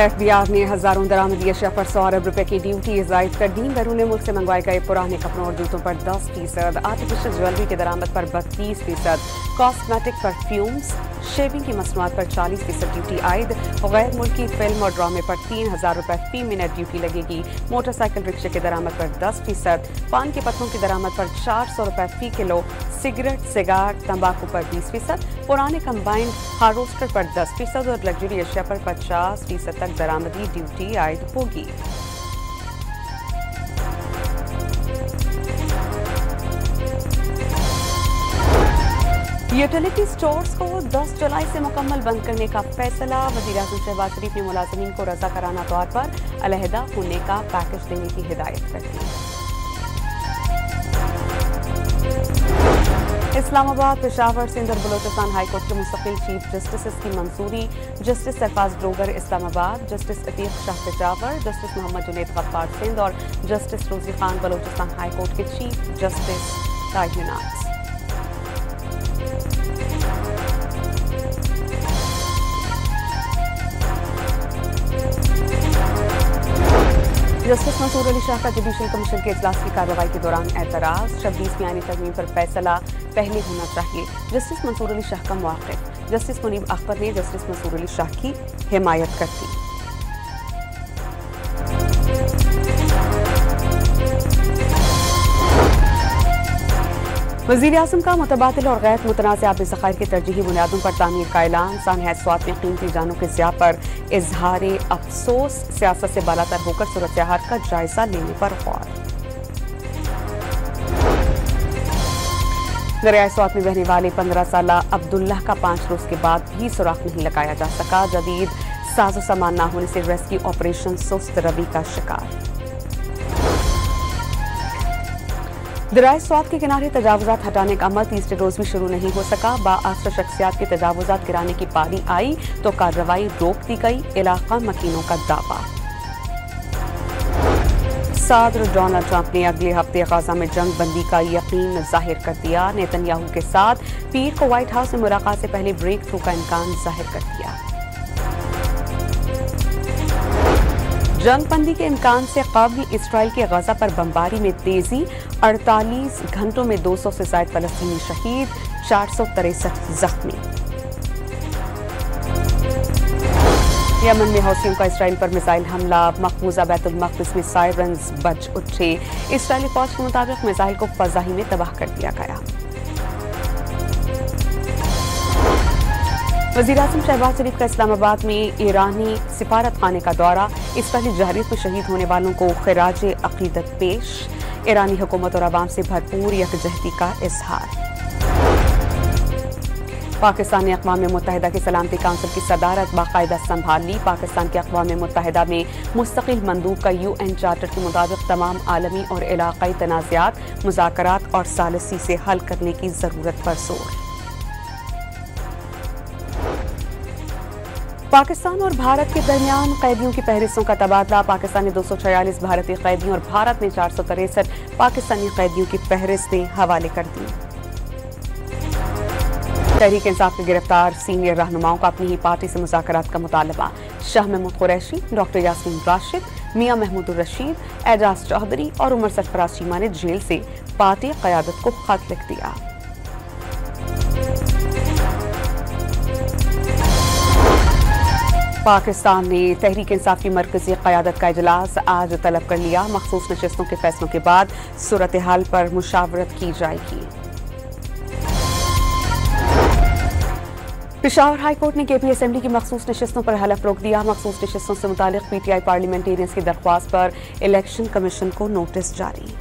FBI ने हजारों दरामदी अशिया पर 100 अरब रुपए की ड्यूटी जायद कर दी। बैरून मुल्क से मंगवाए गए पुराने कपड़ों और जूतों पर 10%, आर्टिफिशियल ज्वेलरी की दरामद पर 32%, कॉस्मेटिक, परफ्यूम्स, शेविंग की मसनूआत पर 40% ड्यूटी आयद। गैर मुल्की फिल्म और ड्रामे पर 3000 रुपए फी मिनट ड्यूटी लगेगी। मोटरसाइकिल रिक्शे की दरामद पर 10%, पान के पत्तों की दरामद पर 400 रुपए फी किलो, सिगरेट, सिगार, तंबाकू पर 20%, पुराने कंबाइंड हार्वेस्टर पर 10% और लग्जरी अशिया पर 50% तक दरामदी ड्यूटी आयद होगी। यूटिलिटी स्टोर्स को 10 जुलाई से मुकम्मल बंद करने का फैसला। वज़ीर-ए-आज़म शहबाज शरीफ ने मुलाज़िमीन को रज़ा कराना तौर पर अलहदा होने का पैकेज देने की हिदायत कर दी। इस्लामाबाद, पेशावर, सिंध और बलोचिस्तान हाई कोर्ट के मुस्तकिल चीफ जस्टिस की मंजूरी। Justice Sarfaraz Grover Islamabad, justice Atiq Shah Peshawar, justice Mohammad Junaid Ghaffar Sindh और justice Rozi Khan Balochistan high court के चीफ जस्टिस तैनात। जस्टिस मंसूर अली शाह का जुडिशल कमीशन के इजलास की कार्रवाई के दौरान एतराज। 26वीं आईनी तरमीम पर फैसला पहले होना चाहिए। जस्टिस मंसूर अली शाह का मौक़िफ़। जस्टिस मुनीब अख्तर ने जस्टिस मंसूर अली शाह की हिमायत कर दी। वज़ीर-ए-आज़म का मुतबादिल और गैर मुतनाज़ आबी ज़खायर की तरजीही बुनियादों पर तामीर का ऐलान। सानहा स्वात में कीमती जानों के ज़िया पर इजहार अफसोस। सियासत से बालातर होकर सूरत-ए-हाल का जायजा लेने पर गौर। दरियाए स्वात में बहने वाले 15 साला अब्दुल्लाह का 5 रोज के बाद भी सुराख नहीं लगाया जा सका। जदीद साजो सामान न होने से रेस्क्यू ऑपरेशन सुस्त रवि का शिकार। दरियाए स्वात के किनारे तजावुजात हटाने का अमल तीसरे रोज भी शुरू नहीं हो सका। बाआसर शख्सियात के तजावुजात गिराने की पारी आई तो कार्रवाई रोक दी गई। इलाका मकीनों का दावा। सदर डोनाल्ड ट्रंप ने अगले हफ्ते गाजा में जंग बंदी का यकीन जाहिर कर दिया। नेतन्याहू के साथ पीर को व्हाइट हाउस में मुलाकात से पहले ब्रेक थ्रू का इम्कान जाहिर कर दिया। जंग बंदी के इम्कान से कबल इसराइल के गजा पर बमबारी में तेजी। 48 घंटों में 200 से ज्यादा फलस्तीनी शहीद, 463 जख्मी। यमन में हौसियों का इसराइल पर मिसाइल हमला। मकबूजा बैतुल मक़दिस में सायरन्स बज उठे। इसराइली फौज के मुताबिक मिसाइल को फजाही में तबाह कर दिया गया। वज़ीर-ए-आज़म शहबाज शरीफ का इस्लामाबाद में ईरानी सिफारत खाने का दौरा। इसराइली जहरीत में शहीद होने वालों को खिराज अकीदत पेश। ईरानी हुकूमत और आवाम से भरपूर यकजहती का इजहार। पाकिस्तान ने अक़वाम मुत्तहिदा की सलामती काउंसिल की सदारत बाकायदा संभाल ली। पाकिस्तान के अक़वाम मुत्तहिदा में मुस्तकिल मंदूब का UN चार्टर के मुताबिक तमाम आलमी और इलाक़ाई तनाज़ात, मुज़ाकरात और सालसी से हल करने की ज़रूरत पर जोर। पाकिस्तान और भारत के दरमियान कैदियों की फहरिस्तों का तबादला। पाकिस्तान ने 246 भारतीय कैदियों और भारत ने 463 पाकिस्तानी कैदियों की फहरिस्तें हवाले कर दी। तहरीक इंसाफ के गिरफ्तार सीनियर रहनुमाओं का अपनी ही पार्टी से मुज़ाकरात का मुतालबा। शाह महमूद कुरैशी, डॉक्टर यासीन राशिद, मियां महमूद रशीद, एजाज चौधरी और उमर सरफराज चीमा ने जेल से पार्टी क़यादत को खत लिख दिया। पाकिस्तान ने तहरीक इंसाफ की मरकजी क़यादत का इजलास आज तलब कर लिया। मखसूस नशिस्तों के फैसलों के बाद सूरत हाल पर मुशावरत की जाएगी। पेशावर हाई कोर्ट ने KP असेंबली की मखसूस नशिस्तों पर हलफ रोक दिया। मखसूस नशिस्तों से मुतालिक PTI पार्लियामेंटेरियंस की दरख्वास्त पर इलेक्शन कमीशन को नोटिस जारी।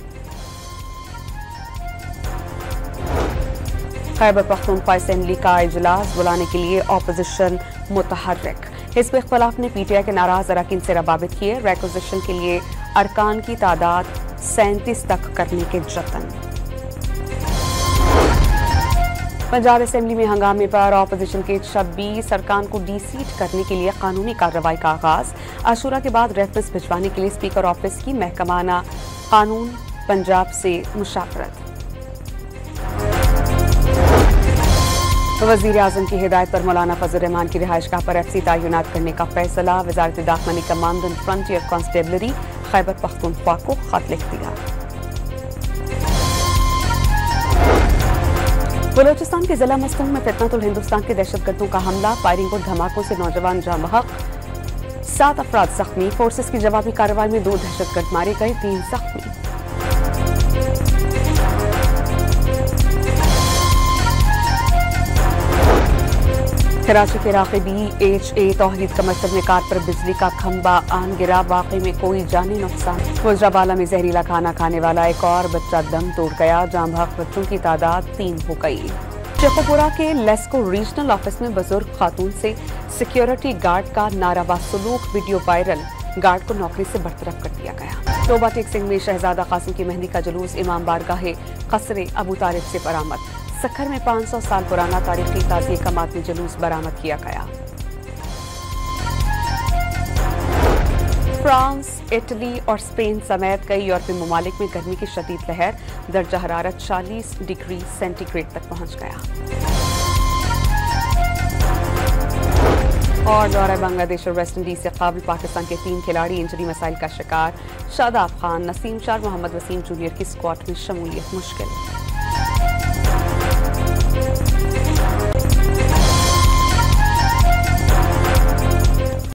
खैबर पख्तूनख्वा असेंबली का इजलास बुलाने के लिए ऑपोजिशन मुतहर्रिक। हिज़्ब इख्तिलाफ ने PTI के नाराज अरकान से रवाबित किए। रिक्विजिशन के लिए अरकान की तादाद 37 तक करने के जतन। पंजाब असेंबली में हंगामे पर ऑपोजिशन के 26 अरकान को डीसीट करने के लिए कानूनी कार्रवाई का आगाज। आशूरा के बाद रेफरेंस भिजवाने के लिए स्पीकर ऑफिस की महकमाना कानून पंजाब से मुशावरत। वज़ीर आज़म की हिदायत पर मौलाना फजल रहमान की रिहाइशगाह पर FC तैनात करने का फैसला। वज़ारत दाखिला ने commandant frontier constabulary Khyber Pakhtunkhwa को खत लिख दिया। बलोचिस्तान के जिला मस्तूम में फितनतुल हिंदुस्तान के दहशतगर्दों का हमला, फायरिंग और धमाकों से नौजवान जाँ बहक, 7 अफराद जख्मी। फोर्सेस की जवाबी कार्रवाई में 2 दहशतगर्द मारे गए, 3 जख्मी। कराची के राक़िबी HA तौहीद का मकसद में कार पर बिजली का खंबा आन गिरा, वाक़े में कोई जानी नुकसान। गुजरावाला में जहरीला खाना खाने वाला एक और बच्चा दम तोड़ गया, जाँ बहक बच्चों की तादाद 3 हो गई। शेखोपुरा के लेस्को रीजनल ऑफिस में बुजुर्ग खातून से सिक्योरिटी गार्ड का नारावा सलूक, वीडियो वायरल, गार्ड को नौकरी से बरतरफ कर दिया गया। तोबा टेक सिंह में शहजादा कासिम की मेहंदी का जुलूस इमाम बारगाहे कसरे अबू तालिब से बरामद। सखर में 500 साल पुराना तारीखी ताज़िए का मातमी जुलूस बरामद किया गया। फ्रांस, इटली और स्पेन समेत कई यूरोपीय ममालिक में गर्मी की शदीद लहर, दर्जा हरारत 40 डिग्री सेंटीग्रेड तक पहुंच गया। और दौरा बांग्लादेश और वेस्ट इंडीज से काबिल पाकिस्तान के 3 खिलाड़ी इंजरी मसाइल का शिकार। शादाब खान, नसीम शाह, मोहम्मद वसीम जूनियर की स्क्वाड में शमूलियत मुश्किल।